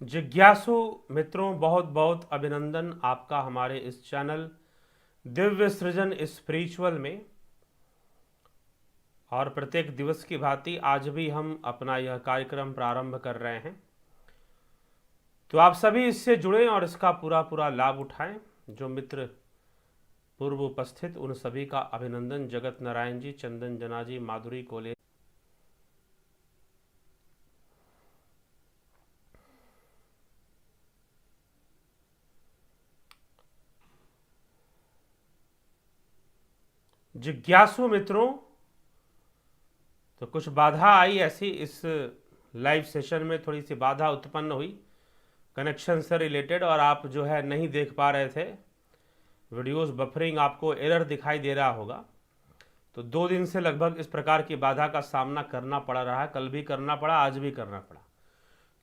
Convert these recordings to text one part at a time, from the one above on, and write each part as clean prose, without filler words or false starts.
जिज्ञासु मित्रों, बहुत बहुत अभिनंदन आपका हमारे इस चैनल दिव्य सृजन स्पिरिचुअल में। और प्रत्येक दिवस की भांति आज भी हम अपना यह कार्यक्रम प्रारंभ कर रहे हैं, तो आप सभी इससे जुड़ें और इसका पूरा पूरा लाभ उठाएं। जो मित्र पूर्व उपस्थित, उन सभी का अभिनंदन। जगत नारायण जी, चंदन जना जी, माधुरी कोले, जिज्ञासु मित्रों, तो कुछ बाधा आई ऐसी इस लाइव सेशन में, थोड़ी सी बाधा उत्पन्न हुई कनेक्शन से रिलेटेड, और आप जो है नहीं देख पा रहे थे वीडियोस, बफरिंग, आपको एरर दिखाई दे रहा होगा। तो 2 दिन से लगभग इस प्रकार की बाधा का सामना करना पड़ रहा है। कल भी करना पड़ा, आज भी करना पड़ा।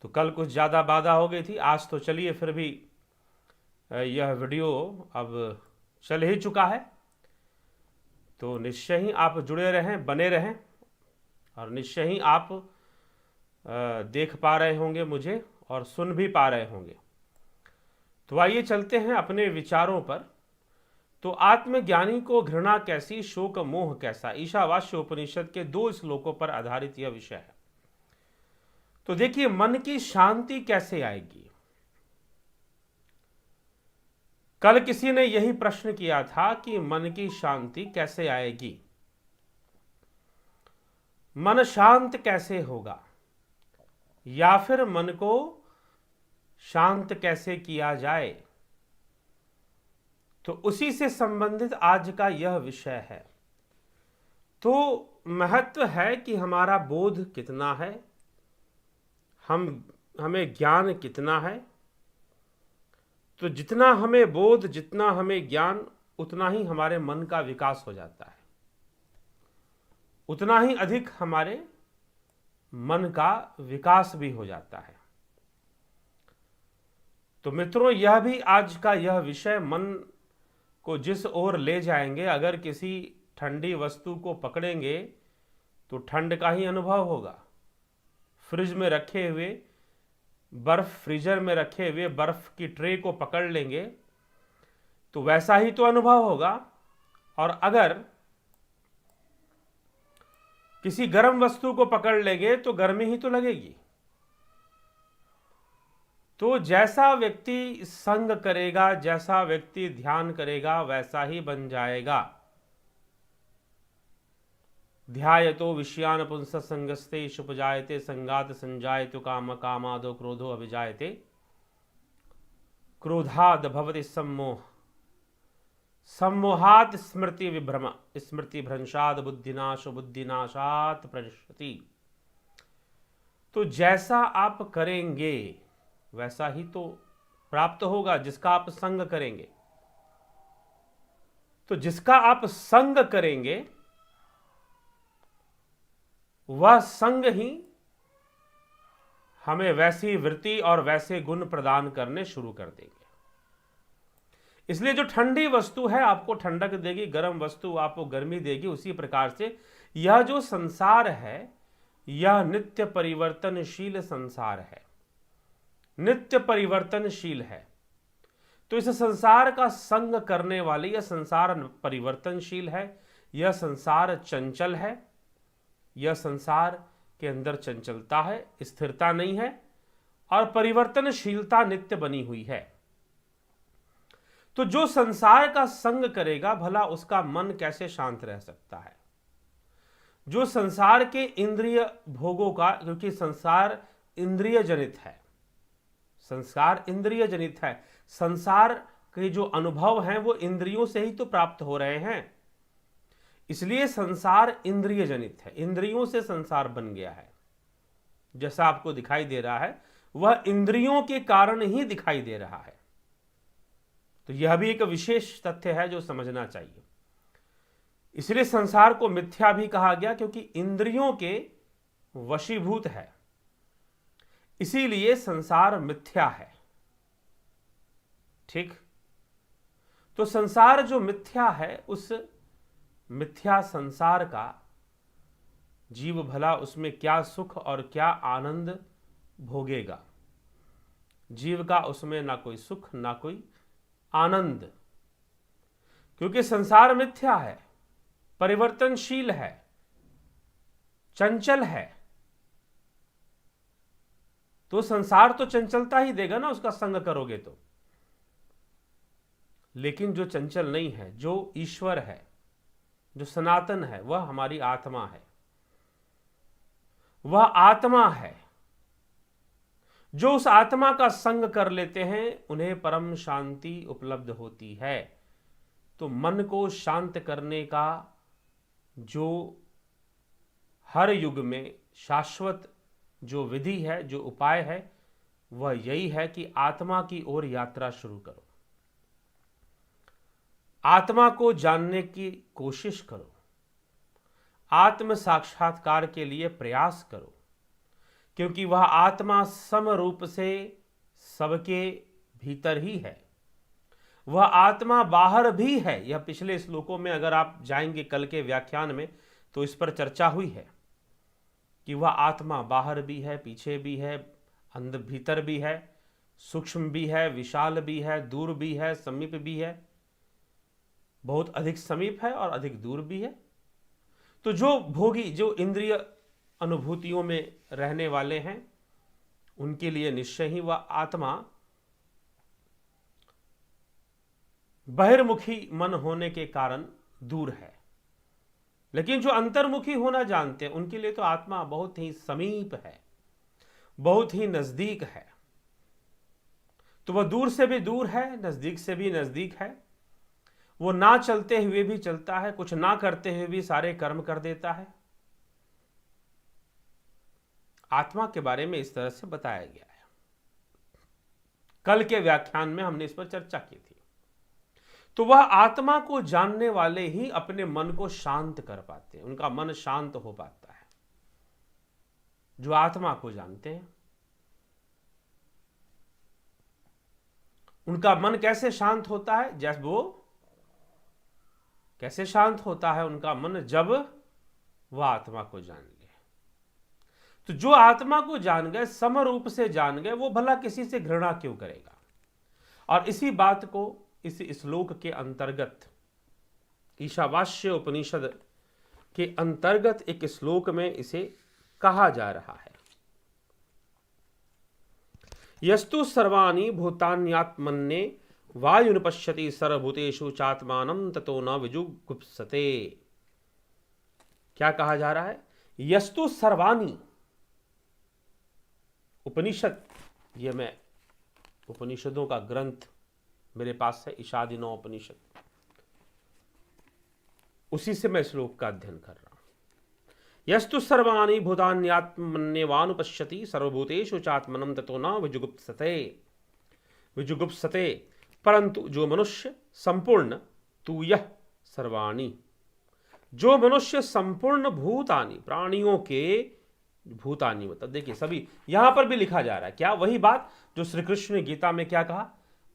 तो कल कुछ ज़्यादा बाधा हो गई थी, आज तो चलिए फिर भी यह वीडियो अब चल ही चुका है, तो निश्चय ही आप जुड़े रहें, बने रहें, और निश्चय ही आप देख पा रहे होंगे मुझे और सुन भी पा रहे होंगे। तो आइए चलते हैं अपने विचारों पर। तो आत्मज्ञानी को घृणा कैसी, शोक मोह कैसा, ईशावास्य उपनिषद के 2 श्लोकों पर आधारित यह विषय है। तो देखिए, मन की शांति कैसे आएगी। कल किसी ने यही प्रश्न किया था कि मन की शांति कैसे आएगी, मन शांत कैसे होगा, या फिर मन को शांत कैसे किया जाए। तो उसी से संबंधित आज का यह विषय है। तो महत्व है कि हमारा बोध कितना है, हमें ज्ञान कितना है। तो जितना हमें बोध, जितना हमें ज्ञान, उतना ही हमारे मन का विकास हो जाता है, उतना ही अधिक हमारे मन का विकास भी हो जाता है। तो मित्रों, यह भी आज का यह विषय, मन को जिस ओर ले जाएंगे। अगर किसी ठंडी वस्तु को पकड़ेंगे तो ठंड का ही अनुभव होगा। फ्रिज में रखे हुए बर्फ, फ्रीजर में रखे हुए बर्फ की ट्रे को पकड़ लेंगे तो वैसा ही तो अनुभव होगा। और अगर किसी गर्म वस्तु को पकड़ लेंगे तो गर्मी ही तो लगेगी। तो जैसा व्यक्ति संग करेगा, जैसा व्यक्ति ध्यान करेगा, वैसा ही बन जाएगा। ध्यायतो विषयान पुंस संगस्ते शुपजायते संगात संजायतु काम कामादो क्रोधो अभिजायते क्रोधाद भवति सम्मोह सम्मोहात स्मृति विभ्रम स्मृति भ्रंशाद बुद्धिनाश बुद्धिनाशात प्रणश्यति। तो जैसा आप करेंगे वैसा ही तो प्राप्त होगा, जिसका आप संग करेंगे। तो जिसका आप संग करेंगे वह संग ही हमें वैसी वृत्ति और वैसे गुण प्रदान करने शुरू कर देंगे। इसलिए जो ठंडी वस्तु है आपको ठंडक देगी, गर्म वस्तु आपको गर्मी देगी। उसी प्रकार से यह जो संसार है, यह नित्य परिवर्तनशील संसार है, नित्य परिवर्तनशील है। तो इस संसार का संग करने वाले, यह संसार परिवर्तनशील है, यह संसार चंचल है, यह संसार के अंदर चंचलता है, स्थिरता नहीं है, और परिवर्तनशीलता नित्य बनी हुई है। तो जो संसार का संग करेगा, भला उसका मन कैसे शांत रह सकता है। जो संसार के इंद्रिय भोगों का, क्योंकि संसार इंद्रिय जनित है, संसार इंद्रिय जनित है, संसार के जो अनुभव हैं वो इंद्रियों से ही तो प्राप्त हो रहे हैं। इसलिए संसार इंद्रिय जनित है, इंद्रियों से संसार बन गया है। जैसा आपको दिखाई दे रहा है वह इंद्रियों के कारण ही दिखाई दे रहा है। तो यह भी एक विशेष तथ्य है जो समझना चाहिए। इसलिए संसार को मिथ्या भी कहा गया, क्योंकि इंद्रियों के वशीभूत है, इसीलिए संसार मिथ्या है। ठीक। तो संसार जो मिथ्या है, उस मिथ्या संसार का जीव भला उसमें क्या सुख और क्या आनंद भोगेगा। जीव का उसमें ना कोई सुख ना कोई आनंद, क्योंकि संसार मिथ्या है, परिवर्तनशील है, चंचल है। तो संसार तो चंचलता ही देगा ना, उसका संग करोगे तो। लेकिन जो चंचल नहीं है, जो ईश्वर है, जो सनातन है, वह हमारी आत्मा है। वह आत्मा है। जो उस आत्मा का संग कर लेते हैं उन्हें परम शांति उपलब्ध होती है। तो मन को शांत करने का जो हर युग में शाश्वत जो विधि है, जो उपाय है, वह यही है कि आत्मा की ओर यात्रा शुरू करो, आत्मा को जानने की कोशिश करो, आत्म साक्षात्कार के लिए प्रयास करो, क्योंकि वह आत्मा सम रूप से सबके भीतर ही है। वह आत्मा बाहर भी है। यह पिछले श्लोकों में अगर आप जाएंगे कल के व्याख्यान में तो इस पर चर्चा हुई है कि वह आत्मा बाहर भी है, पीछे भी है, अंदर भीतर भी है, सूक्ष्म भी है, विशाल भी है, दूर भी है, समीप भी है, बहुत अधिक समीप है और अधिक दूर भी है। तो जो भोगी, जो इंद्रिय अनुभूतियों में रहने वाले हैं, उनके लिए निश्चय ही वह आत्मा बहिर्मुखी मन होने के कारण दूर है। लेकिन जो अंतर्मुखी होना जानते हैं उनके लिए तो आत्मा बहुत ही समीप है, बहुत ही नजदीक है। तो वह दूर से भी दूर है, नजदीक से भी नजदीक है। वो ना चलते हुए भी चलता है, कुछ ना करते हुए भी सारे कर्म कर देता है। आत्मा के बारे में इस तरह से बताया गया है। कल के व्याख्यान में हमने इस पर चर्चा की थी। तो वह आत्मा को जानने वाले ही अपने मन को शांत कर पाते हैं, उनका मन शांत हो पाता है। जो आत्मा को जानते हैं उनका मन कैसे शांत होता है? जैसे वो कैसे शांत होता है उनका मन? जब वह आत्मा को जान ले। तो जो आत्मा को जान गए, समरूप से जान गए, वो भला किसी से घृणा क्यों करेगा? और इसी बात को इस श्लोक के अंतर्गत, ईशावास्य उपनिषद के अंतर्गत एक श्लोक में इसे कहा जा रहा है। यस्तु सर्वाणि भूतान्यात्मन्ये वायुन पश्यति सर्वभूतेषु चात्मानं ततो न विजुगुप्सते। क्या कहा जा रहा है? यस्तु सर्वाणि, उपनिषद, यह मैं उपनिषदों का ग्रंथ मेरे पास है, ईशादिनो उपनिषद, उसी से मैं श्लोक का अध्ययन कर रहा हूं। यस्तु सर्वाणि भूतान्यात्मन्येवानुपश्यति सर्वभूतेषु चात्मनं ततो न विजुगुप्सते। विजुगुप्सते, परंतु जो मनुष्य संपूर्ण, तू यह सर्वाणि, जो मनुष्य संपूर्ण भूतानि, प्राणियों के, भूतानि मतलब देखिए सभी, यहां पर भी लिखा जा रहा है क्या? वही बात जो श्री कृष्ण ने गीता में क्या कहा?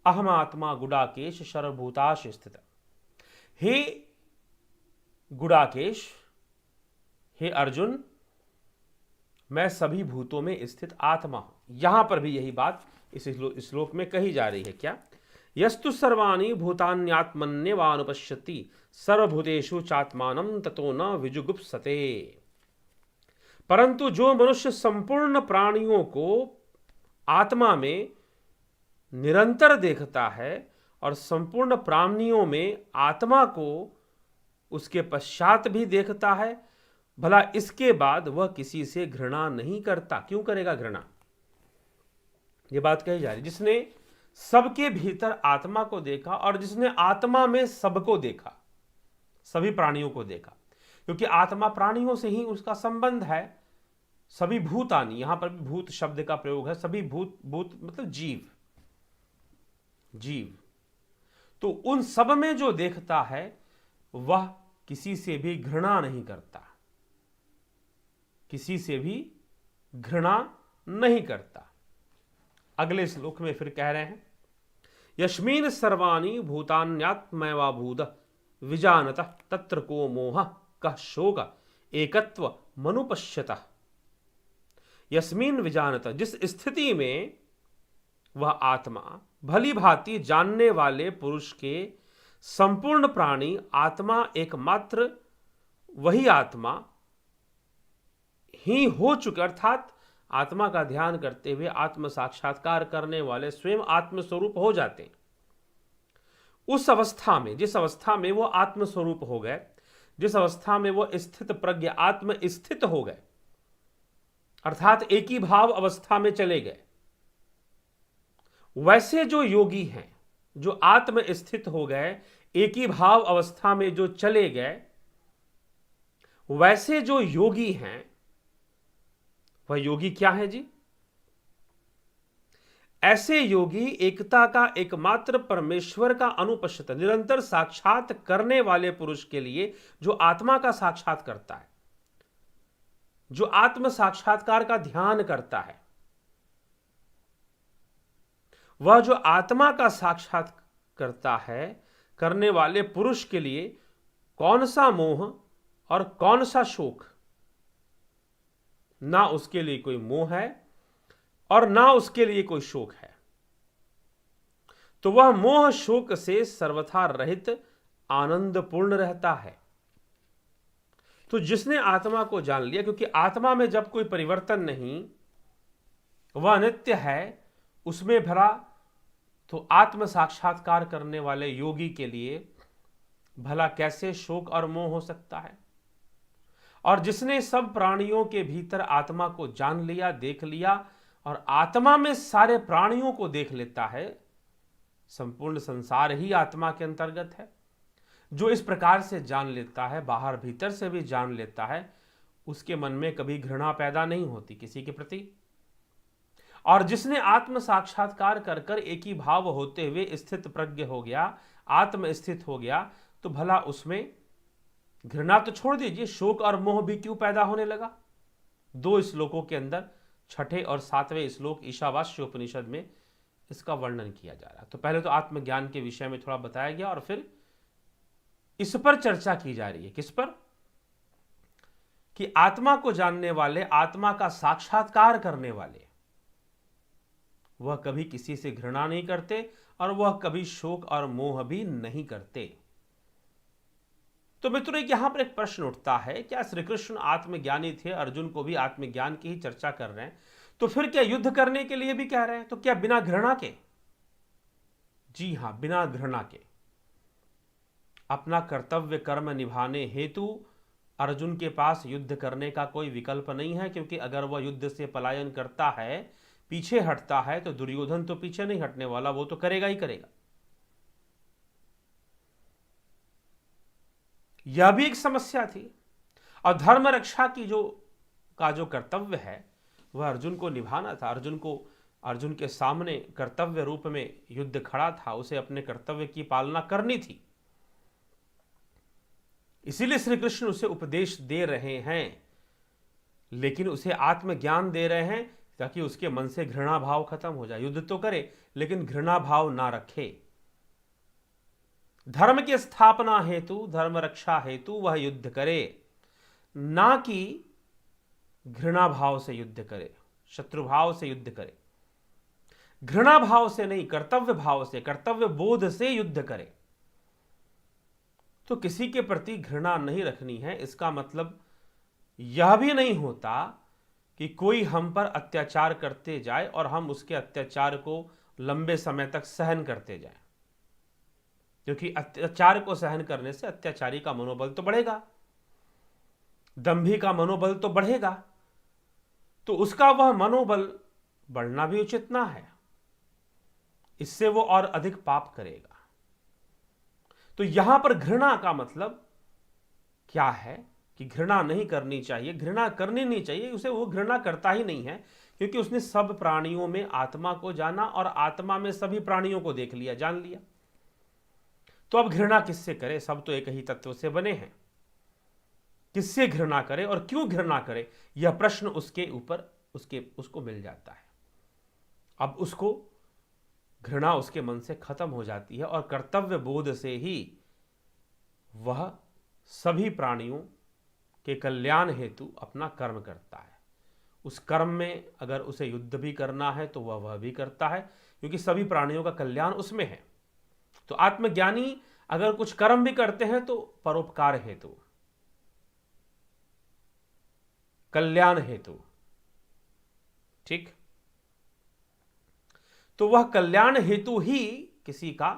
अहम आत्मा गुडाकेश सर्वभूताश स्थित। हे गुडाकेश, हे अर्जुन, मैं सभी भूतों में स्थित आत्मा हूं। यहां पर भी यही बात इस श्लोक में कही जा रही है। क्या? यस्तु सर्वाणि भूतान्यात्मन्येवानुपश्यति सर्वभूतेषु चात्मानं ततो न विजुगुप्सते। परंतु जो मनुष्य संपूर्ण प्राणियों को आत्मा में निरंतर देखता है और संपूर्ण प्राणियों में आत्मा को उसके पश्चात भी देखता है, भला इसके बाद वह किसी से घृणा नहीं करता। क्यों करेगा घृणा? यह बात कही जा रही। जिसने सबके भीतर आत्मा को देखा और जिसने आत्मा में सबको देखा, सभी प्राणियों को देखा, क्योंकि आत्मा प्राणियों से ही उसका संबंध है। सभी भूतानि, यहां पर भी भूत शब्द का प्रयोग है। सभी भूत, भूत मतलब जीव, जीव। तो उन सब में जो देखता है वह किसी से भी घृणा नहीं करता, किसी से भी घृणा नहीं करता। अगले श्लोक में फिर कह रहे हैं, यस्मिन् सर्वाणि भूतान्यात्मैवाभूत विजानतः तत्र को मोह कः शोक एकत्व मनुपश्यतः। यस्मिन् विजानतः, जिस स्थिति में वह आत्मा भली भांति जानने वाले पुरुष के संपूर्ण प्राणी आत्मा एकमात्र वही आत्मा ही हो चुके, अर्थात आत्मा का ध्यान करते हुए आत्म साक्षात्कार करने वाले स्वयं आत्मस्वरूप हो जाते हैं। उस अवस्था में, जिस अवस्था में वो आत्मस्वरूप हो गए, जिस अवस्था में वो स्थित प्रज्ञ आत्म स्थित हो गए, अर्थात एक ही भाव अवस्था में चले गए, वैसे जो योगी हैं, जो आत्म स्थित हो गए, एक ही भाव अवस्था में जो चले गए, वैसे जो योगी हैं, वह योगी क्या है जी? ऐसे योगी एकता का एकमात्र परमेश्वर का अनुपस्थित निरंतर साक्षात करने वाले पुरुष के लिए, जो आत्मा का साक्षात करता है, जो आत्म साक्षात्कार का ध्यान करता है, वह जो आत्मा का साक्षात करता है, करने वाले पुरुष के लिए कौन सा मोह और कौन सा शोक? ना उसके लिए कोई मोह है और ना उसके लिए कोई शोक है। तो वह मोह शोक से सर्वथा रहित आनंदपूर्ण रहता है। तो जिसने आत्मा को जान लिया, क्योंकि आत्मा में जब कोई परिवर्तन नहीं, वह नित्य है, उसमें भरा, तो आत्म साक्षात्कार करने वाले योगी के लिए भला कैसे शोक और मोह हो सकता है? और जिसने सब प्राणियों के भीतर आत्मा को जान लिया, देख लिया, और आत्मा में सारे प्राणियों को देख लेता है, संपूर्ण संसार ही आत्मा के अंतर्गत है, जो इस प्रकार से जान लेता है, बाहर भीतर से भी जान लेता है, उसके मन में कभी घृणा पैदा नहीं होती किसी के प्रति। और जिसने आत्म साक्षात्कार कर कर एक ही भाव होते हुए स्थित प्रज्ञ हो गया, आत्म स्थित हो गया, तो भला उसमें घृणा तो छोड़ दीजिए, शोक और मोह भी क्यों पैदा होने लगा? 2 श्लोकों के अंदर 6ठे और 7वें श्लोक ईशावास्य उपनिषद में इसका वर्णन किया जा रहा है। तो पहले तो आत्मज्ञान के विषय में थोड़ा बताया गया और फिर इस पर चर्चा की जा रही है। किस पर? कि आत्मा को जानने वाले, आत्मा का साक्षात्कार करने वाले, वह कभी किसी से घृणा नहीं करते और वह कभी शोक और मोह भी नहीं करते। तो मित्रों, यहां पर एक प्रश्न उठता है, क्या श्री कृष्ण आत्मज्ञानी थे, अर्जुन को भी आत्मज्ञान की ही चर्चा कर रहे हैं, तो फिर क्या युद्ध करने के लिए भी कह रहे हैं? तो क्या बिना घृणा के? जी हां, बिना घृणा के। अपना कर्तव्य कर्म निभाने हेतु अर्जुन के पास युद्ध करने का कोई विकल्प नहीं है, क्योंकि अगर वह युद्ध से पलायन करता है, पीछे हटता है, तो दुर्योधन तो पीछे नहीं हटने वाला, वो तो करेगा ही करेगा। यह भी एक समस्या थी। और धर्म रक्षा की जो कर्तव्य है, वह अर्जुन को निभाना था। अर्जुन के सामने कर्तव्य रूप में युद्ध खड़ा था, उसे अपने कर्तव्य की पालना करनी थी। इसीलिए श्री कृष्ण उसे उपदेश दे रहे हैं, लेकिन उसे आत्मज्ञान दे रहे हैं ताकि उसके मन से घृणा भाव खत्म हो जाए। युद्ध तो करे लेकिन घृणा भाव ना रखे। धर्म की स्थापना हेतु, धर्म रक्षा हेतु वह युद्ध करे, ना कि घृणा भाव से युद्ध करे, शत्रु भाव से युद्ध करे। घृणा भाव से नहीं, कर्तव्य भाव से, कर्तव्य बोध से युद्ध करे। तो किसी के प्रति घृणा नहीं रखनी है, इसका मतलब यह भी नहीं होता कि कोई हम पर अत्याचार करते जाए और हम उसके अत्याचार को लंबे समय तक सहन करते जाएं, क्योंकि अत्याचार को सहन करने से अत्याचारी का मनोबल तो बढ़ेगा, दंभी का मनोबल तो बढ़ेगा, तो उसका वह मनोबल बढ़ना भी उचित ना है, इससे वो और अधिक पाप करेगा। तो यहां पर घृणा का मतलब क्या है कि घृणा नहीं करनी चाहिए, घृणा करनी नहीं चाहिए, उसे वो घृणा करता ही नहीं है, क्योंकि उसने सब प्राणियों में आत्मा को जाना और आत्मा में सभी प्राणियों को देख लिया, जान लिया। तो अब घृणा किससे करे? सब तो एक ही तत्व से बने हैं, किससे घृणा करे और क्यों घृणा करे, यह प्रश्न उसके ऊपर उसको मिल जाता है। अब उसको घृणा उसके मन से खत्म हो जाती है और कर्तव्य बोध से ही वह सभी प्राणियों के कल्याण हेतु अपना कर्म करता है। उस कर्म में अगर उसे युद्ध भी करना है तो वह भी करता है, क्योंकि सभी प्राणियों का कल्याण उसमें है। तो आत्मज्ञानी अगर कुछ कर्म भी करते हैं तो परोपकार हेतु, कल्याण हेतु, ठीक। तो वह कल्याण हेतु ही किसी का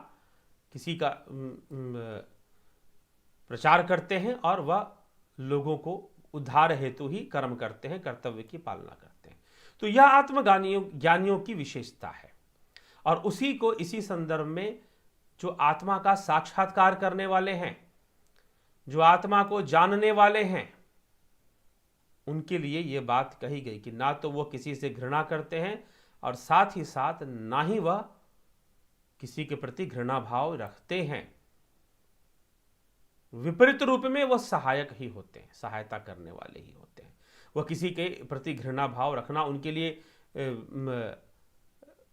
प्रचार करते हैं और वह लोगों को उद्धार हेतु ही कर्म करते हैं, कर्तव्य की पालना करते हैं। तो यह ज्ञानियों की विशेषता है। और उसी को इसी संदर्भ में जो आत्मा का साक्षात्कार करने वाले हैं, जो आत्मा को जानने वाले हैं, उनके लिए यह बात कही गई कि ना तो वो किसी से घृणा करते हैं और साथ ही साथ ना ही वह किसी के प्रति घृणा भाव रखते हैं। विपरीत रूप में वह सहायक ही होते हैं, सहायता करने वाले ही होते हैं। वह किसी के प्रति घृणा भाव रखना उनके लिए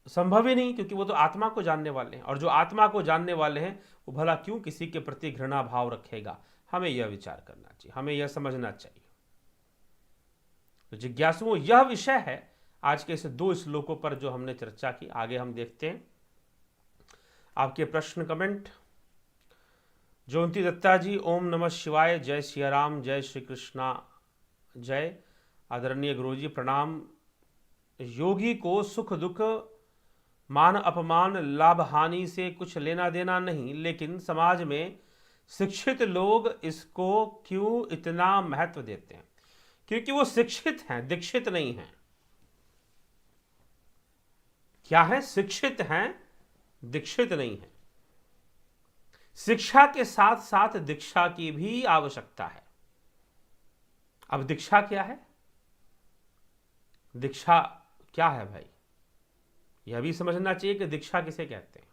संभव ही नहीं, क्योंकि वो तो आत्मा को जानने वाले हैं, और जो आत्मा को जानने वाले हैं वो भला क्यों किसी के प्रति घृणा भाव रखेगा। हमें यह विचार करना चाहिए, हमें यह समझना चाहिए। तो जिज्ञासुओं, यह विषय है आज के इस 2 श्लोकों पर जो हमने चर्चा की। आगे हम देखते हैं आपके प्रश्न कमेंट। ज्योति दत्ता जी, ओम नमः शिवाय, जय श्री राम, जय श्री कृष्णा, जय। आदरणीय गुरुजी प्रणाम। योगी को सुख दुख, मान अपमान, लाभ हानि से कुछ लेना देना नहीं, लेकिन समाज में शिक्षित लोग इसको क्यों इतना महत्व देते हैं? क्योंकि वो शिक्षित हैं, दीक्षित नहीं हैं। क्या है? शिक्षित हैं, दीक्षित नहीं है। शिक्षा के साथ साथ दीक्षा की भी आवश्यकता है। अब दीक्षा क्या है? दीक्षा क्या है भाई? यह भी समझना चाहिए कि दीक्षा किसे कहते हैं।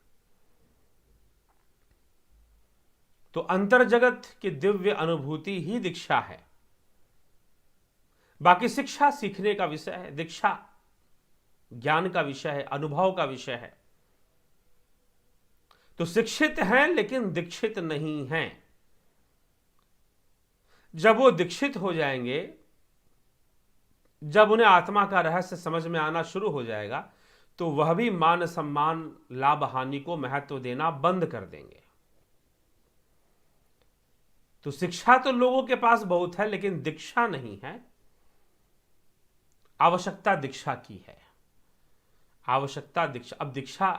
तो अंतर जगत की दिव्य अनुभूति ही दीक्षा है। बाकी शिक्षा सीखने का विषय है, दीक्षा ज्ञान का विषय है, अनुभव का विषय है। तो शिक्षित हैं लेकिन दीक्षित नहीं हैं। जब वो दीक्षित हो जाएंगे, जब उन्हें आत्मा का रहस्य समझ में आना शुरू हो जाएगा, तो वह भी मान सम्मान, लाभ हानि को महत्व देना बंद कर देंगे। तो शिक्षा तो लोगों के पास बहुत है, लेकिन दीक्षा नहीं है। आवश्यकता दीक्षा की है, आवश्यकता दीक्षा। अब दीक्षा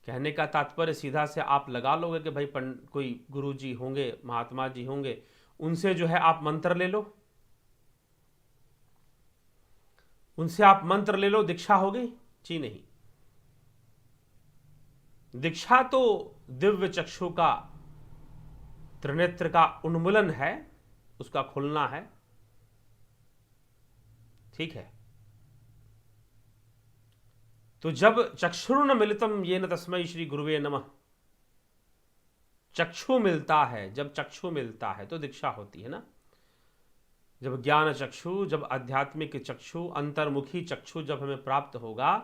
कहने का तात्पर्य सीधा से आप लगा लोगे कि भाई कोई गुरु जी होंगे, महात्मा जी होंगे, उनसे जो है आप मंत्र ले लो, उनसे आप मंत्र ले लो, दीक्षा हो गई? जी नहीं। दीक्षा तो दिव्य चक्षु का, त्रिनेत्र का उन्मूलन है, उसका खुलना है, ठीक है। तो जब चक्षुर्न मिलितम येन तस्मै श्री गुरुवे नमः, चक्षु मिलता है, जब चक्षु मिलता है तो दीक्षा होती है ना। जब ज्ञान चक्षु, जब आध्यात्मिक चक्षु, अंतर्मुखी चक्षु जब हमें प्राप्त होगा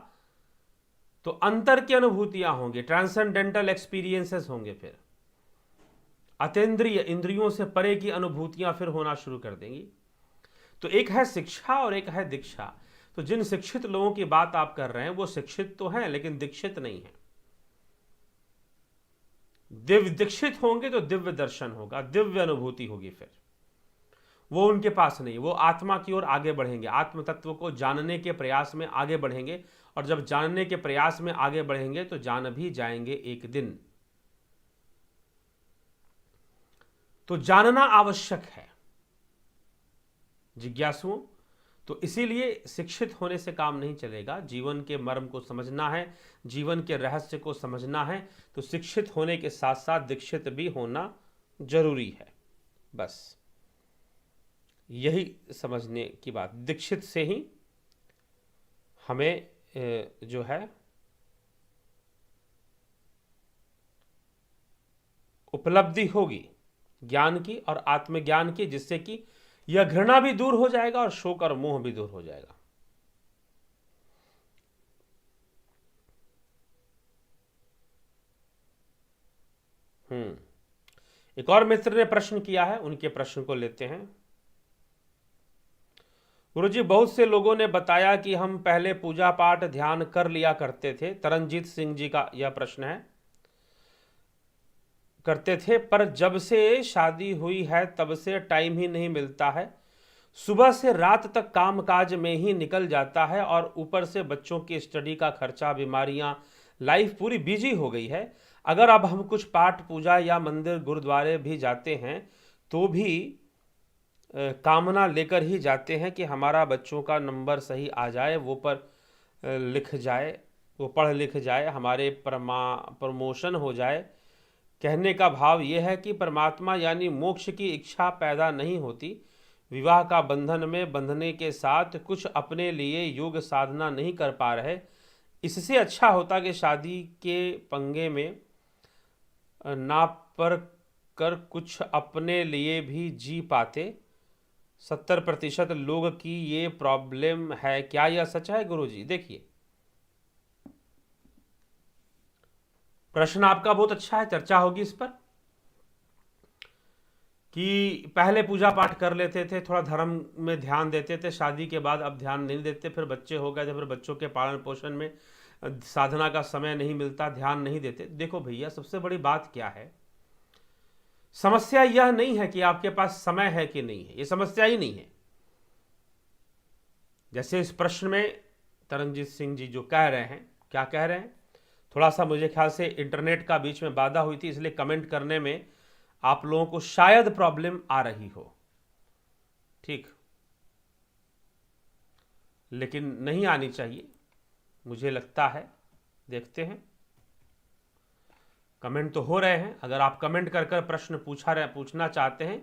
तो अंतर की अनुभूतियां होंगी, ट्रांसेंडेंटल एक्सपीरियंसेस होंगे, फिर अतीन्द्रिय, इंद्रियों से परे की अनुभूतियां फिर होना शुरू कर देंगी। तो एक है शिक्षा और एक है दीक्षा। तो जिन शिक्षित लोगों की बात आप कर रहे हैं वो शिक्षित तो हैं लेकिन दीक्षित नहीं है। दिव्य दीक्षित होंगे तो दिव्य दर्शन होगा, दिव्य अनुभूति होगी, फिर वो उनके पास नहीं। वो आत्मा की ओर आगे बढ़ेंगे, आत्म तत्व को जानने के प्रयास में आगे बढ़ेंगे, और जब जानने के प्रयास में आगे बढ़ेंगे तो जान भी जाएंगे एक दिन। तो जानना आवश्यक है जिज्ञासुओं। तो इसीलिए शिक्षित होने से काम नहीं चलेगा, जीवन के मर्म को समझना है, जीवन के रहस्य को समझना है, तो शिक्षित होने के साथ साथ दीक्षित भी होना जरूरी है। बस यही समझने की बात। दीक्षित से ही हमें जो है उपलब्धि होगी ज्ञान की और आत्मज्ञान की, जिससे कि यह घृणा भी दूर हो जाएगा और शोक और मोह भी दूर हो जाएगा। एक और मित्र ने प्रश्न किया है, उनके प्रश्न को लेते हैं। गुरुजी, बहुत से लोगों ने बताया कि हम पहले पूजा पाठ ध्यान कर लिया करते थे। तरनजीत सिंह जी का यह प्रश्न है। करते थे, पर जब से शादी हुई है तब से टाइम ही नहीं मिलता है। सुबह से रात तक कामकाज में ही निकल जाता है और ऊपर से बच्चों की स्टडी का खर्चा, बीमारियां, लाइफ पूरी बिजी हो गई है। अगर अब हम कुछ पाठ पूजा या मंदिर गुरुद्वारे भी जाते हैं तो भी कामना लेकर ही जाते हैं कि हमारा बच्चों का नंबर सही आ जाए, वो लिख जाए, वो पढ़ लिख जाए, हमारे प्रमोशन हो जाए। कहने का भाव यह है कि परमात्मा यानी मोक्ष की इच्छा पैदा नहीं होती। विवाह का बंधन में बंधने के साथ कुछ अपने लिए योग साधना नहीं कर पा रहे। इससे अच्छा होता कि शादी के पंगे में ना पर कर कुछ अपने लिए भी जी पाते। 70% लोग की ये प्रॉब्लम है। क्या यह सच है गुरुजी? देखिए, प्रश्न आपका बहुत अच्छा है, चर्चा होगी इस पर कि पहले पूजा पाठ कर लेते थे, थोड़ा धर्म में ध्यान देते थे, शादी के बाद अब ध्यान नहीं देते, फिर बच्चे हो गए थे, फिर बच्चों के पालन पोषण में साधना का समय नहीं मिलता, ध्यान नहीं देते। देखो भैया, सबसे बड़ी बात क्या है, समस्या यह नहीं है कि आपके पास समय है कि नहीं है, यह समस्या ही नहीं है। जैसे इस प्रश्न में तरनजीत सिंह जी जो कह रहे हैं, क्या कह रहे हैं, थोड़ा सा मुझे ख्याल से इंटरनेट का बीच में बाधा हुई थी, इसलिए कमेंट करने में आप लोगों को शायद प्रॉब्लम आ रही हो, ठीक, लेकिन नहीं आनी चाहिए मुझे लगता है। देखते हैं, कमेंट तो हो रहे हैं। अगर आप कमेंट कर कर प्रश्न पूछना चाहते हैं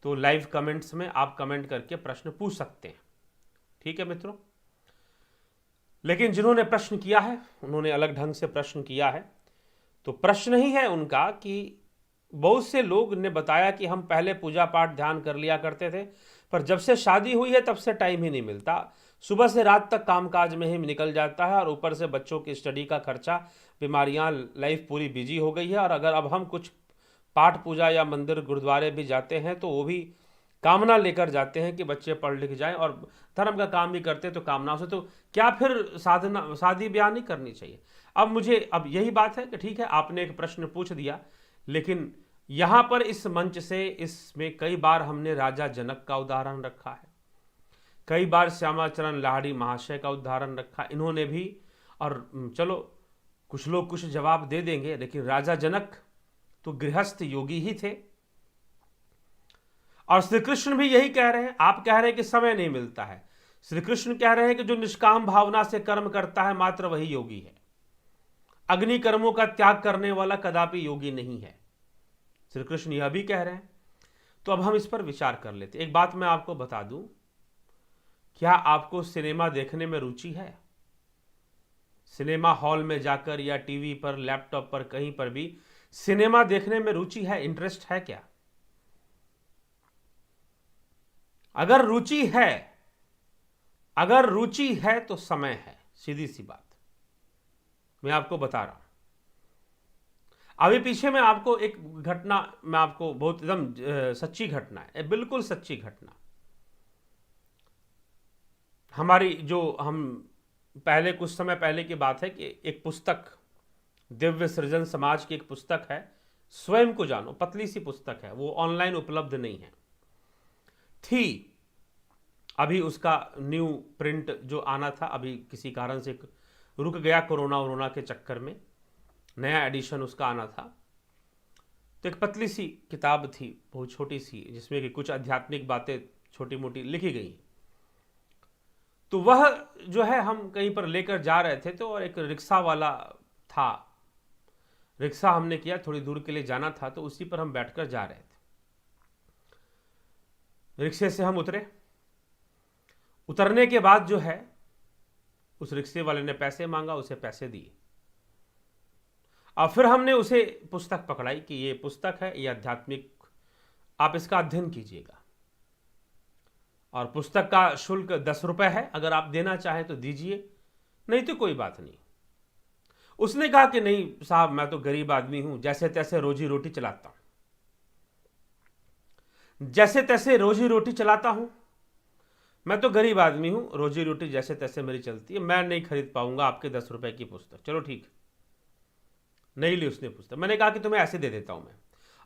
तो लाइव कमेंट्स में आप कमेंट करके प्रश्न पूछ सकते हैं, ठीक है मित्रों। लेकिन जिन्होंने प्रश्न किया है उन्होंने अलग ढंग से प्रश्न किया है। तो प्रश्न ही है उनका कि बहुत से लोग ने बताया कि हम पहले पूजा पाठ ध्यान कर लिया करते थे, पर जब से शादी हुई है तब से टाइम ही नहीं मिलता। सुबह से रात तक कामकाज में ही निकल जाता है और ऊपर से बच्चों की स्टडी का खर्चा, बीमारियां, लाइफ पूरी बिजी हो गई है। और अगर अब हम कुछ पाठ पूजा या मंदिर गुरुद्वारे भी जाते हैं तो वो भी कामना लेकर जाते हैं कि बच्चे पढ़ लिख जाएं, और धर्म का काम भी करते हैं तो कामनाओं से। तो क्या फिर शादी ब्याह नहीं करनी चाहिए? अब यही बात है कि ठीक है, आपने एक प्रश्न पूछ दिया, लेकिन यहां पर इस मंच से इसमें कई बार हमने राजा जनक का उदाहरण रखा है, कई बार श्यामाचरण लाहिड़ी महाशय का उदाहरण रखा, इन्होंने भी, और चलो कुछ लोग कुछ जवाब दे देंगे, लेकिन राजा जनक तो गृहस्थ योगी ही थे। और श्री कृष्ण भी यही कह रहे हैं। आप कह रहे हैं कि समय नहीं मिलता है, श्री कृष्ण कह रहे हैं कि जो निष्काम भावना से कर्म करता है मात्र वही योगी है। अग्नि कर्मों का त्याग करने वाला कदापि योगी नहीं है, श्री कृष्ण यह भी कह रहे हैं। तो अब हम इस पर विचार कर लेते। एक बात मैं आपको बता दूं, क्या आपको सिनेमा देखने में रुचि है? सिनेमा हॉल में जाकर या टीवी पर, लैपटॉप पर, कहीं पर भी सिनेमा देखने में रुचि है, इंटरेस्ट है क्या? अगर रुचि है तो समय है, सीधी सी बात मैं आपको बता रहा हूं। अभी पीछे मैं आपको एक घटना, मैं आपको बहुत एकदम सच्ची घटना है, बिल्कुल सच्ची घटना। हमारी जो हम पहले कुछ समय पहले की बात है कि एक पुस्तक, दिव्य सृजन समाज की एक पुस्तक है, स्वयं को जानो, पतली सी पुस्तक है, वो ऑनलाइन उपलब्ध नहीं है, थी। अभी उसका न्यू प्रिंट जो आना था अभी किसी कारण से रुक गया, कोरोना के चक्कर में, नया एडिशन उसका आना था। तो एक पतली सी किताब थी, बहुत छोटी सी, जिसमें कि कुछ आध्यात्मिक बातें छोटी मोटी लिखी गई। तो वह जो है हम कहीं पर लेकर जा रहे थे, तो और एक रिक्शा वाला था, रिक्शा हमने किया, थोड़ी दूर के लिए जाना था, तो उसी पर हम बैठकर जा रहे थे। रिक्शे से हम उतरने के बाद जो है उस रिक्शे वाले ने पैसे मांगा, उसे पैसे दिए, और फिर हमने उसे पुस्तक पकड़ाई कि ये पुस्तक है, ये आध्यात्मिक, आप इसका अध्ययन कीजिएगा, और पुस्तक का शुल्क 10 रुपए है, अगर आप देना चाहें तो दीजिए, नहीं तो कोई बात नहीं। उसने कहा कि नहीं साहब, मैं तो गरीब आदमी हूं, जैसे तैसे रोजी रोटी चलाता हूं, जैसे तैसे रोजी रोटी चलाता हूं, मैं तो गरीब आदमी हूँ, रोजी रोटी जैसे तैसे मेरी चलती है, मैं नहीं खरीद पाऊंगा आपके 10 रुपए की पुस्तक। चलो ठीक, नहीं ली उसने पुस्तक। मैंने कहा कि तुम्हें ऐसे दे देता हूँ मैं,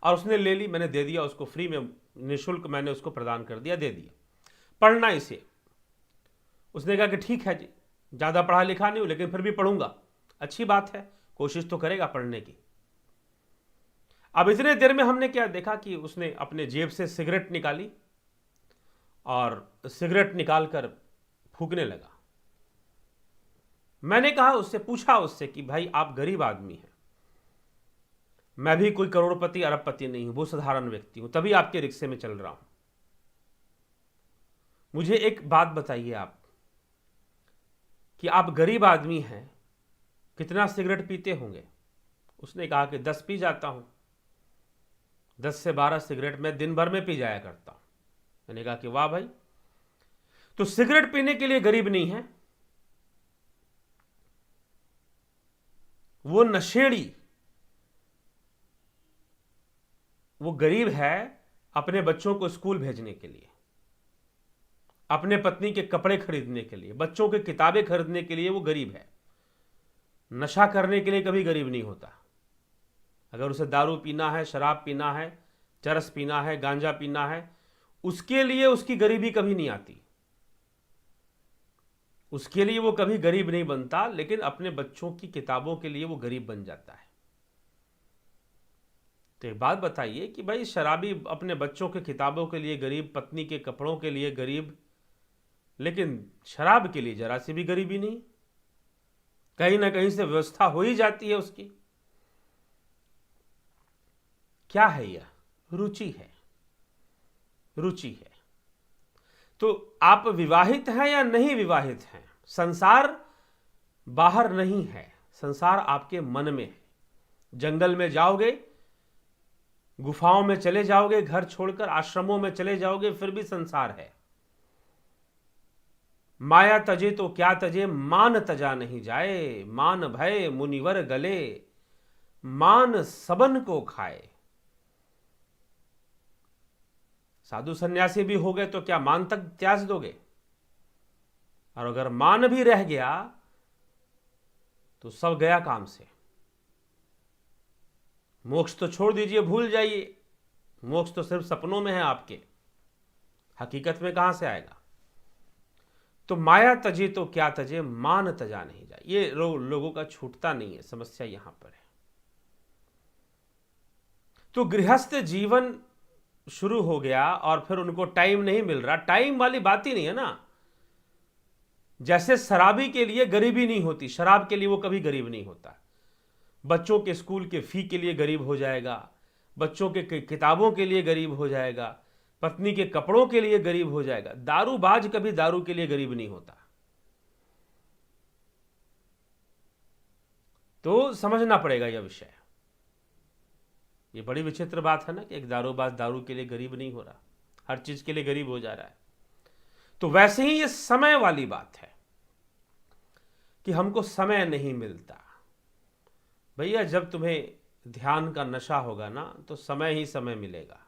और उसने ले ली, मैंने दे दिया उसको फ्री में, निःशुल्क मैंने उसको प्रदान कर दिया, दे दिया, पढ़ना इसे। उसने कहा कि ठीक है जी, ज़्यादा पढ़ा लिखा नहीं हूँ लेकिन फिर भी पढ़ूंगा। अच्छी बात है, कोशिश तो करेगा पढ़ने की। अब इतने देर में हमने क्या देखा कि उसने अपने जेब से सिगरेट निकाली और सिगरेट निकालकर फूकने लगा। मैंने कहा उससे, पूछा उससे कि भाई आप गरीब आदमी हैं, मैं भी कोई करोड़पति अरबपति नहीं हूं, वो साधारण व्यक्ति हूं, तभी आपके रिक्शे में चल रहा हूं। मुझे एक बात बताइए आप, कि आप गरीब आदमी हैं, कितना सिगरेट पीते होंगे? उसने कहा कि 10 पी जाता हूं, 10 से 12 सिगरेट मैं दिन भर में पी जाया करता हूं। मैंने कहा कि वाह भाई, तो सिगरेट पीने के लिए गरीब नहीं है, वो नशेड़ी, वो गरीब है अपने बच्चों को स्कूल भेजने के लिए, अपने पत्नी के कपड़े खरीदने के लिए, बच्चों की किताबें खरीदने के लिए वो गरीब है। नशा करने के लिए कभी गरीब नहीं होता। अगर उसे दारू पीना है, शराब पीना है, चरस पीना है, गांजा पीना है, उसके लिए उसकी गरीबी कभी नहीं आती, उसके लिए वो कभी गरीब नहीं बनता, लेकिन अपने बच्चों की किताबों के लिए वो गरीब बन जाता है। तो एक बात बताइए कि भाई शराबी अपने बच्चों के किताबों के लिए गरीब, पत्नी के कपड़ों के लिए गरीब, लेकिन शराब के लिए जरा सी भी गरीबी नहीं। कहीं ना कहीं से व्यवस्था हो ही जाती है उसकी। क्या है यह? रुचि है, रुचि है। तो आप विवाहित हैं या नहीं विवाहित हैं, संसार बाहर नहीं है, संसार आपके मन में है। जंगल में जाओगे, गुफाओं में चले जाओगे, घर छोड़कर आश्रमों में चले जाओगे, फिर भी संसार है। माया तजे तो क्या तजे, मान तजा नहीं जाए, मान भय मुनिवर गले, मान सबन को खाए। साधु सन्यासी भी हो गए तो क्या मान तक त्याग दोगे? और अगर मान भी रह गया तो सब गया काम से। मोक्ष तो छोड़ दीजिए, भूल जाइए, मोक्ष तो सिर्फ सपनों में है आपके, हकीकत में कहां से आएगा? तो माया तजे तो क्या तजे, मान तजा नहीं जाए, ये लोगों का छूटता नहीं है, समस्या यहां पर है। तो गृहस्थ जीवन शुरू हो गया और फिर उनको टाइम नहीं मिल रहा। टाइम वाली बात ही नहीं है ना। जैसे शराबी के लिए गरीबी नहीं होती, शराब के लिए वो कभी गरीब नहीं होता। बच्चों के स्कूल के फी के लिए गरीब हो जाएगा, बच्चों के किताबों के लिए गरीब हो जाएगा, पत्नी के कपड़ों के लिए गरीब हो जाएगा। दारूबाज कभी दारू के लिए गरीब नहीं होता। तो समझना पड़ेगा यह विषय। ये बड़ी विचित्र बात है ना कि एक दारूबाज दारू के लिए गरीब नहीं हो रहा, हर चीज के लिए गरीब हो जा रहा है। तो वैसे ही ये समय वाली बात है कि हमको समय नहीं मिलता। भैया जब तुम्हें ध्यान का नशा होगा ना तो समय ही समय मिलेगा।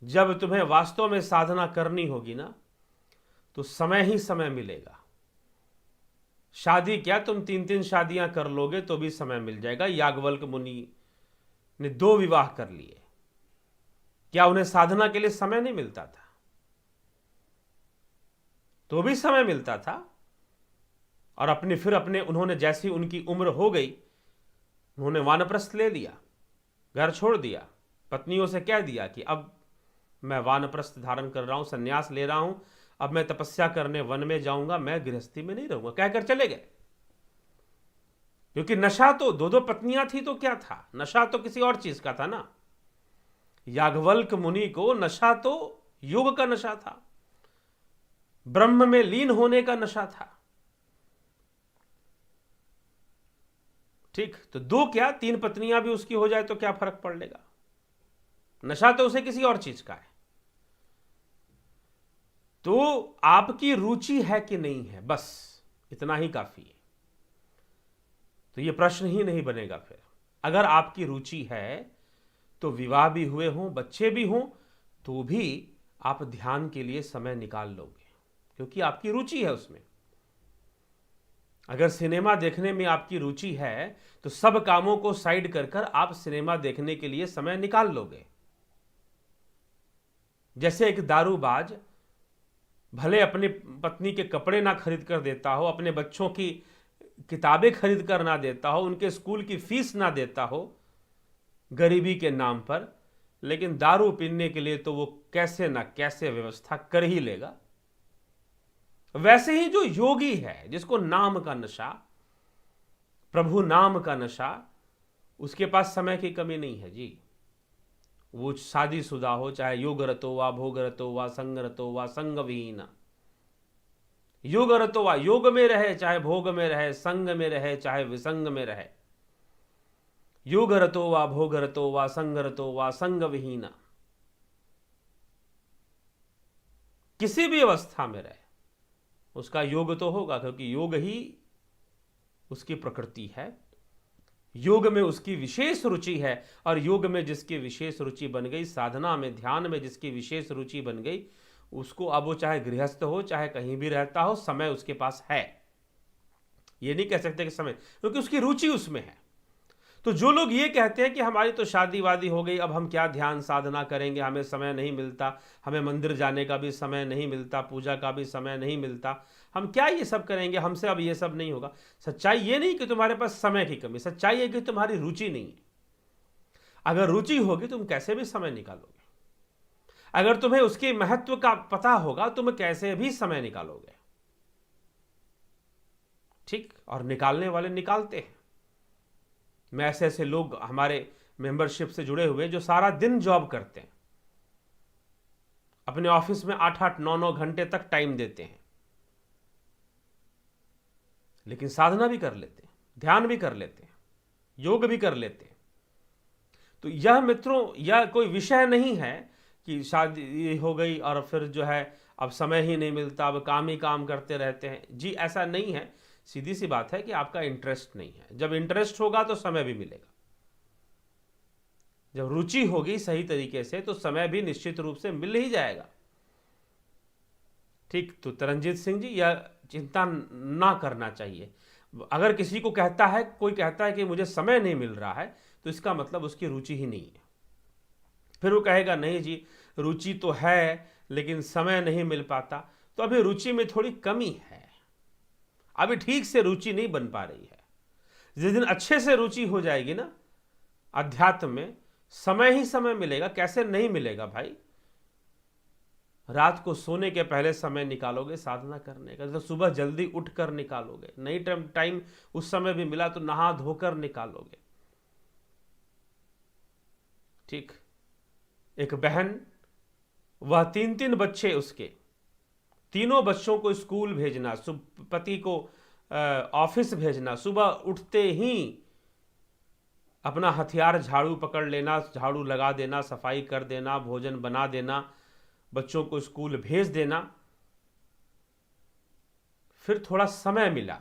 जब तुम्हें वास्तव में साधना करनी होगी ना तो समय ही समय मिलेगा। शादी क्या, तुम 3-3 शादियां कर लोगे तो भी समय मिल जाएगा। याज्ञवल्क्य मुनि ने 2 विवाह कर लिए, क्या उन्हें साधना के लिए समय नहीं मिलता था? तो भी समय मिलता था। और उन्होंने जैसी उनकी उम्र हो गई, उन्होंने वानप्रस्थ ले लिया, घर छोड़ दिया, पत्नियों से कह दिया कि अब मैं वानप्रस्थ धारण कर रहा हूं, संन्यास ले रहा हूं, अब मैं तपस्या करने वन में जाऊंगा, मैं गृहस्थी में नहीं रहूंगा, कहकर चले गए। क्योंकि नशा तो 2-2 पत्नियां थी तो क्या था, नशा तो किसी और चीज का था ना। याज्ञवल्क्य मुनि को नशा तो योग का नशा था, ब्रह्म में लीन होने का नशा था। ठीक, तो 2 क्या 3 पत्नियां भी उसकी हो जाए तो क्या फर्क पड़ लेगा, नशा तो उसे किसी और चीज का है। तो आपकी रुचि है कि नहीं है, बस इतना ही काफी है। तो यह प्रश्न ही नहीं बनेगा फिर। अगर आपकी रुचि है तो विवाह भी हुए हों, बच्चे भी हों, तो भी आप ध्यान के लिए समय निकाल लोगे, क्योंकि आपकी रुचि है उसमें। अगर सिनेमा देखने में आपकी रुचि है तो सब कामों को साइड कर कर आप सिनेमा देखने के लिए समय निकाल लोगे। जैसे एक दारूबाज भले अपनी पत्नी के कपड़े ना खरीद कर देता हो, अपने बच्चों की किताबें खरीद कर ना देता हो, उनके स्कूल की फीस ना देता हो गरीबी के नाम पर, लेकिन दारू पीने के लिए तो वो कैसे ना कैसे व्यवस्था कर ही लेगा। वैसे ही जो योगी है, जिसको नाम का नशा, प्रभु नाम का नशा, उसके पास समय की कमी नहीं है जी। वो शादीशुदा हो, चाहे योग रतो वा भोग रतो वा संग रतो वा संग विहीन, योग रतो वा योग में रहे, चाहे भोग में रहे, संग में रहे, चाहे विसंग में रहे, योग रतो वा भोग रतो वा संग रतो वा संग विहीन, किसी भी अवस्था में रहे उसका योग तो होगा, क्योंकि योग ही उसकी प्रकृति है। योग में उसकी विशेष रुचि है, और योग में जिसकी विशेष रुचि बन गई, साधना में ध्यान में जिसकी विशेष रुचि बन गई, उसको अब वो चाहे गृहस्थ हो चाहे कहीं भी रहता हो, समय उसके पास है। ये नहीं कह सकते कि समय, क्योंकि उसकी रुचि उसमें है। तो जो लोग ये कहते हैं कि हमारी तो शादी वादी हो गई, अब हम क्या ध्यान साधना करेंगे, हमें समय नहीं मिलता, हमें मंदिर जाने का भी समय नहीं मिलता, पूजा का भी समय नहीं मिलता, हम क्या ये सब करेंगे, हमसे अब ये सब नहीं होगा। सच्चाई ये नहीं कि तुम्हारे पास समय की कमी, सच्चाई है कि तुम्हारी रुचि नहीं है। अगर रुचि होगी तुम कैसे भी समय निकालोगे। अगर तुम्हें उसके महत्व का पता होगा तुम कैसे भी समय निकालोगे। ठीक, और निकालने वाले निकालते हैं। मैं ऐसे ऐसे लोग हमारे मेंबरशिप से जुड़े हुए जो सारा दिन जॉब करते हैं, अपने ऑफिस में 8-8, 9-9 घंटे तक टाइम देते हैं, लेकिन साधना भी कर लेते हैं, ध्यान भी कर लेते हैं, योग भी कर लेते हैं। तो यह मित्रों, यह कोई विषय नहीं है कि शादी हो गई और फिर जो है अब समय ही नहीं मिलता, अब काम ही काम करते रहते हैं। जी ऐसा नहीं है। सीधी सी बात है कि आपका इंटरेस्ट नहीं है। जब इंटरेस्ट होगा तो समय भी मिलेगा। जब रुचि होगी सही तरीके से तो समय भी निश्चित रूप से मिल ही जाएगा। ठीक, तो तरनजीत सिंह जी, यह चिंता ना करना चाहिए। अगर किसी को कहता है, कोई कहता है कि मुझे समय नहीं मिल रहा है, तो इसका मतलब उसकी रुचि ही नहीं है। फिर वो कहेगा नहीं जी रुचि तो है लेकिन समय नहीं मिल पाता, तो अभी रुचि में थोड़ी कमी है, अभी ठीक से रुचि नहीं बन पा रही है। जिस दिन अच्छे से रुचि हो जाएगी ना अध्यात्म में, समय ही समय मिलेगा। कैसे नहीं मिलेगा भाई? रात को सोने के पहले समय निकालोगे साधना करने का, तो सुबह जल्दी उठकर निकालोगे। नहीं टाइम उस समय भी मिला तो नहा धोकर निकालोगे। ठीक, एक बहन, वह 3-3 बच्चे, उसके तीनों बच्चों को स्कूल भेजना, पति को ऑफिस भेजना, सुबह उठते ही अपना हथियार झाड़ू पकड़ लेना, झाड़ू लगा देना, सफाई कर देना, भोजन बना देना, बच्चों को स्कूल भेज देना। फिर थोड़ा समय मिला,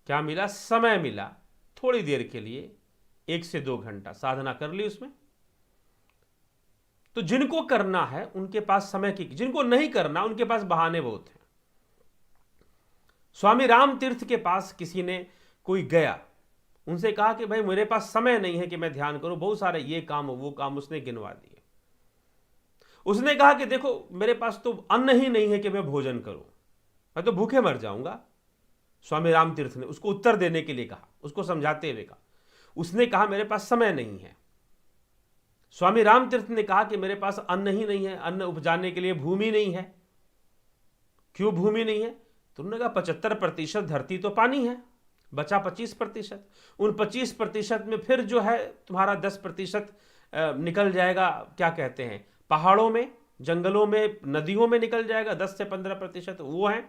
क्या मिला? समय मिला, थोड़ी देर के लिए 1 से 2 घंटा साधना कर ली उसमें। तो जिनको करना है उनके पास समय की, जिनको नहीं करना उनके पास बहाने बहुत हैं। स्वामी राम तीर्थ के पास किसी ने कोई गया, उनसे कहा कि भाई मेरे पास समय नहीं है कि मैं ध्यान करूं, बहुत सारे ये काम वो काम उसने गिनवा दिए। उसने कहा कि देखो मेरे पास तो अन्न ही नहीं है कि मैं भोजन करूं, मैं तो भूखे मर जाऊंगा। स्वामी राम तीर्थ ने उसको उत्तर देने के लिए कहा, उसको समझाते हुए कहा। उसने कहा मेरे पास समय नहीं है। स्वामी राम तीर्थ ने कहा कि मेरे पास अन्न ही नहीं है, अन्न उपजाने के लिए भूमि नहीं है। क्यों भूमि नहीं है? तो उन्होंने कहा 75% धरती तो पानी है, बचा 25%। उन 25% में फिर जो है तुम्हारा 10% निकल जाएगा, क्या कहते हैं, पहाड़ों में, जंगलों में, नदियों में निकल जाएगा। 10 से 15% वो है।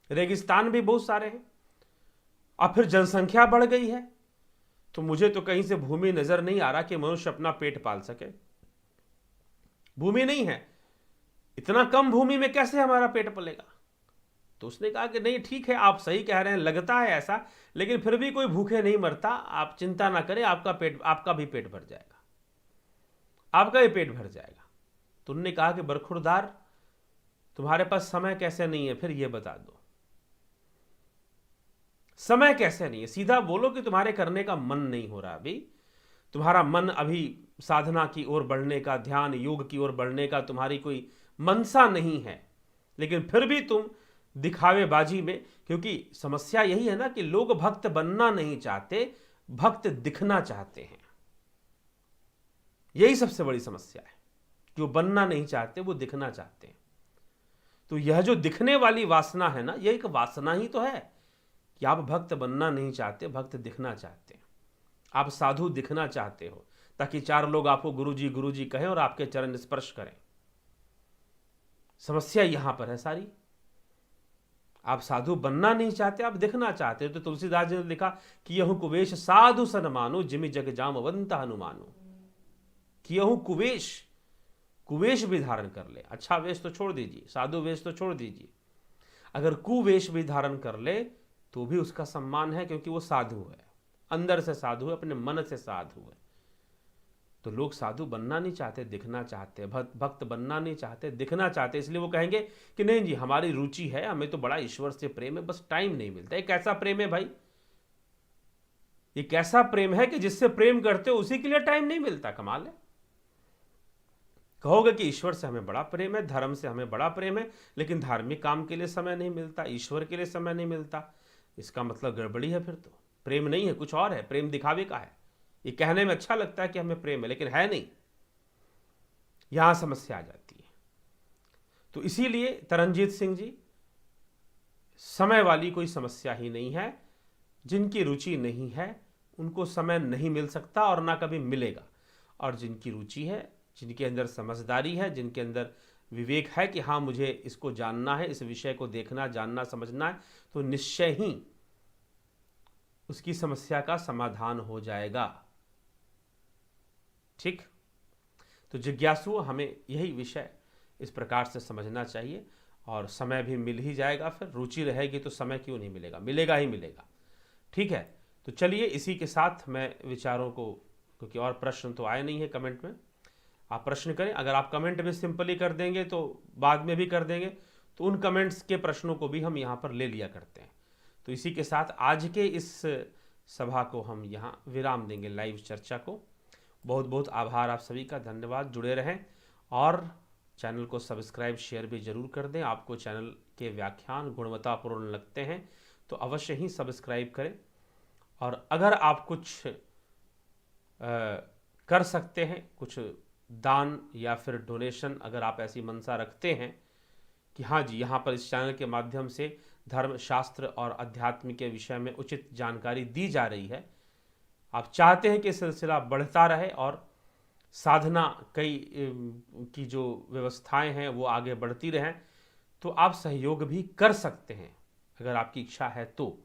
रेगिस्तान भी बहुत सारे हैं। और फिर जनसंख्या बढ़ गई है, तो मुझे तो कहीं से भूमि नजर नहीं आ रहा कि मनुष्य अपना पेट पाल सके। भूमि नहीं है, इतना कम भूमि में कैसे हमारा पेट पलेगा? तो उसने कहा कि नहीं ठीक है, आप सही कह रहे हैं, लगता है ऐसा, लेकिन फिर भी कोई भूखे नहीं मरता, आप चिंता ना करें, आपका भी पेट भर जाएगा, आपका भी पेट भर जाएगा। तो उन्होंने कहा कि बरखुरदार, तुम्हारे पास समय कैसे नहीं है, फिर ये बता दो समय कैसे नहीं है। सीधा बोलो कि तुम्हारे करने का मन नहीं हो रहा, अभी तुम्हारा मन अभी साधना की ओर बढ़ने का, ध्यान योग की ओर बढ़ने का तुम्हारी कोई मनसा नहीं है, लेकिन फिर भी तुम दिखावेबाजी में, क्योंकि समस्या यही है ना कि लोग भक्त बनना नहीं चाहते, भक्त दिखना चाहते हैं। यही सबसे बड़ी समस्या है, जो बनना नहीं चाहते वो दिखना चाहते हैं। तो यह जो दिखने वाली वासना है ना, यह एक वासना ही तो है कि आप भक्त बनना नहीं चाहते, भक्त दिखना चाहते हैं। आप साधु दिखना चाहते हो ताकि चार लोग आपको गुरुजी कहें और आपके चरण स्पर्श करें। समस्या यहां पर है सारी। आप साधु बनना नहीं चाहते, आप दिखना चाहते हो। तो तुलसीदास जी ने लिखा कि यहु कुवेश साधु सन मानो, जिमि जग जामवंत हनुमानो। कि यहु कुवेश, कुवेश भी धारण कर ले, अच्छा वेश तो छोड़ दीजिए, साधु वेश तो छोड़ दीजिए, अगर कुवेश भी धारण कर ले तो भी उसका सम्मान है, क्योंकि वो साधु है, अंदर से साधु है, अपने मन से साधु है। तो लोग साधु बनना नहीं चाहते, दिखना चाहते, भक्त बनना नहीं चाहते, दिखना चाहते। इसलिए वो कहेंगे कि नहीं जी, हमारी रुचि है, हमें तो बड़ा ईश्वर से प्रेम है, बस टाइम नहीं मिलता। एक ऐसा प्रेम है भाई, एक ऐसा प्रेम है कि जिससे प्रेम करते हो उसी के लिए टाइम नहीं मिलता। कमाल है। कहोगे कि ईश्वर से हमें बड़ा प्रेम है, धर्म से हमें बड़ा प्रेम है, लेकिन धार्मिक काम के लिए समय नहीं मिलता, ईश्वर के लिए समय नहीं मिलता। इसका मतलब गड़बड़ी है, फिर तो प्रेम नहीं है, कुछ और है, प्रेम दिखावे का है। ये कहने में अच्छा लगता है कि हमें प्रेम है, लेकिन है नहीं। यहां समस्या आ जाती है। तो इसीलिए तरनजीत सिंह जी, समय वाली कोई समस्या ही नहीं है। जिनकी रुचि नहीं है उनको समय नहीं मिल सकता और ना कभी मिलेगा। और जिनकी रुचि है, जिनके अंदर समझदारी है, जिनके अंदर विवेक है कि हाँ मुझे इसको जानना है, इस विषय को देखना, जानना, समझना है, तो निश्चय ही उसकी समस्या का समाधान हो जाएगा। ठीक। तो जिज्ञासु हमें यही विषय इस प्रकार से समझना चाहिए, और समय भी मिल ही जाएगा। फिर रुचि रहेगी तो समय क्यों नहीं मिलेगा, मिलेगा ही मिलेगा। ठीक है। तो चलिए, इसी के साथ मैं विचारों को, क्योंकि और प्रश्न तो आए नहीं है कमेंट में, आप प्रश्न करें। अगर आप कमेंट में सिंपली कर देंगे तो बाद में भी कर देंगे, तो उन कमेंट्स के प्रश्नों को भी हम यहाँ पर ले लिया करते हैं। तो इसी के साथ आज के इस सभा को हम यहाँ विराम देंगे, लाइव चर्चा को। बहुत बहुत आभार आप सभी का, धन्यवाद। जुड़े रहें और चैनल को सब्सक्राइब, शेयर भी जरूर कर दें। आपको चैनल के व्याख्यान गुणवत्तापूर्ण लगते हैं तो अवश्य ही सब्सक्राइब करें। और अगर आप कुछ कर सकते हैं, कुछ दान या फिर डोनेशन, अगर आप ऐसी मनसा रखते हैं कि हाँ जी, यहाँ पर इस चैनल के माध्यम से धर्म, शास्त्र और अध्यात्म के विषय में उचित जानकारी दी जा रही है, आप चाहते हैं कि सिलसिला बढ़ता रहे और साधना कई की जो व्यवस्थाएं हैं वो आगे बढ़ती रहें, तो आप सहयोग भी कर सकते हैं अगर आपकी इच्छा है तो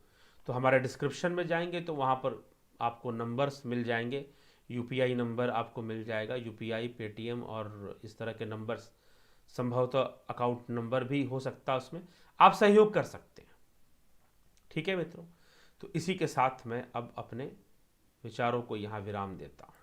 हमारे डिस्क्रिप्शन में जाएंगे तो वहाँ पर आपको नंबर्स मिल जाएंगे, यूपीआई नंबर आपको मिल जाएगा, यूपीआई, पेटीएम और इस तरह के नंबर्स, संभवतः अकाउंट नंबर भी हो सकता है, उसमें आप सहयोग कर सकते हैं। ठीक है मित्रों, तो इसी के साथ मैं अब अपने विचारों को यहाँ विराम देता हूँ।